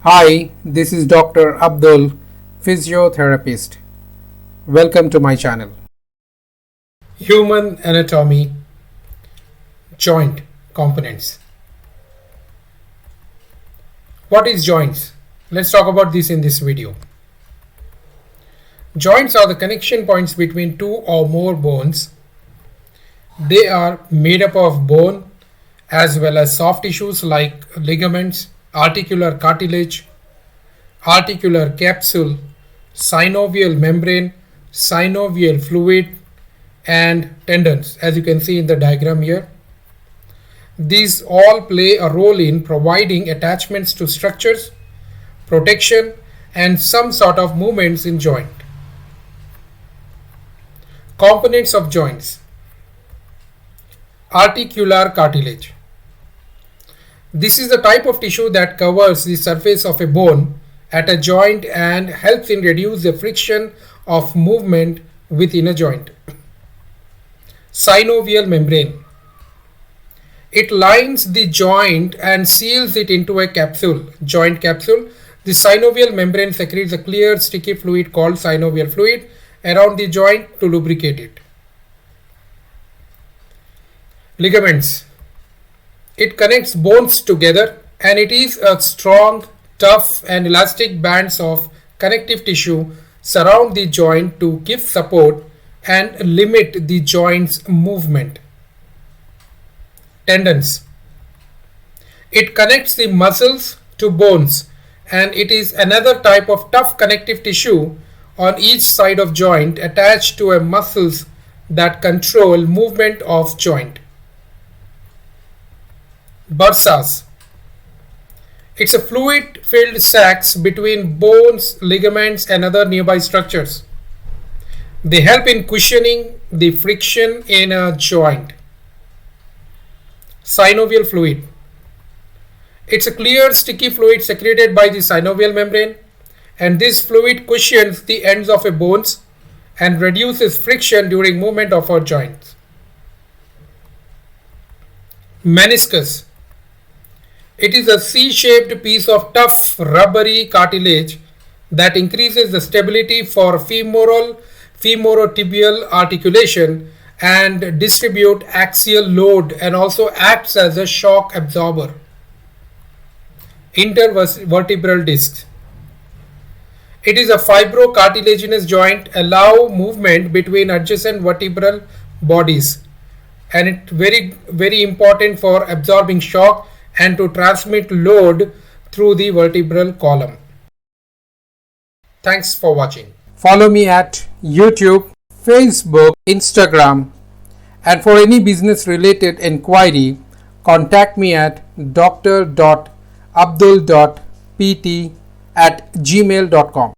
Hi, this is Dr. Abdul, Physiotherapist. Welcome to my channel. Human anatomy, joint components. What is joints? Let's talk about this in this video. Joints are the connection points between two or more bones. They are made up of bone as well as soft tissues like ligaments, articular cartilage, articular capsule, synovial membrane, synovial fluid, and tendons, as you can see in the diagram here. These all play a role in providing attachments to structures, protection, and some sort of movements in joint. Components of joints. Articular cartilage. This is the type of tissue that covers the surface of a bone at a joint and helps in reduce the friction of movement within a joint. Synovial membrane. It lines the joint and seals it into a capsule, joint capsule. The synovial membrane secretes a clear sticky fluid called synovial fluid around the joint to lubricate it. Ligaments. It connects bones together and it is a strong, tough and elastic bands of connective tissue surround the joint to give support and limit the joint's movement. Tendons. It connects the muscles to bones and it is another type of tough connective tissue on each side of joint attached to a muscles that control movement of joint. Bursas. It's a fluid-filled sacs between bones, ligaments, and other nearby structures. They help in cushioning the friction in a joint. Synovial fluid. It's a clear, sticky fluid secreted by the synovial membrane, and this fluid cushions the ends of a bones and reduces friction during movement of our joints. Meniscus. It is a C-shaped piece of tough rubbery cartilage that increases the stability for femorotibial articulation and distribute axial load and also acts as a shock absorber. Intervertebral discs. It is a fibrocartilaginous joint allow movement between adjacent vertebral bodies and it's very important for absorbing shock and to transmit load through the vertebral column. Thanks for watching. Follow me at YouTube, Facebook, Instagram, and for any business related inquiry, contact me at dr.abdul.pt@gmail.com.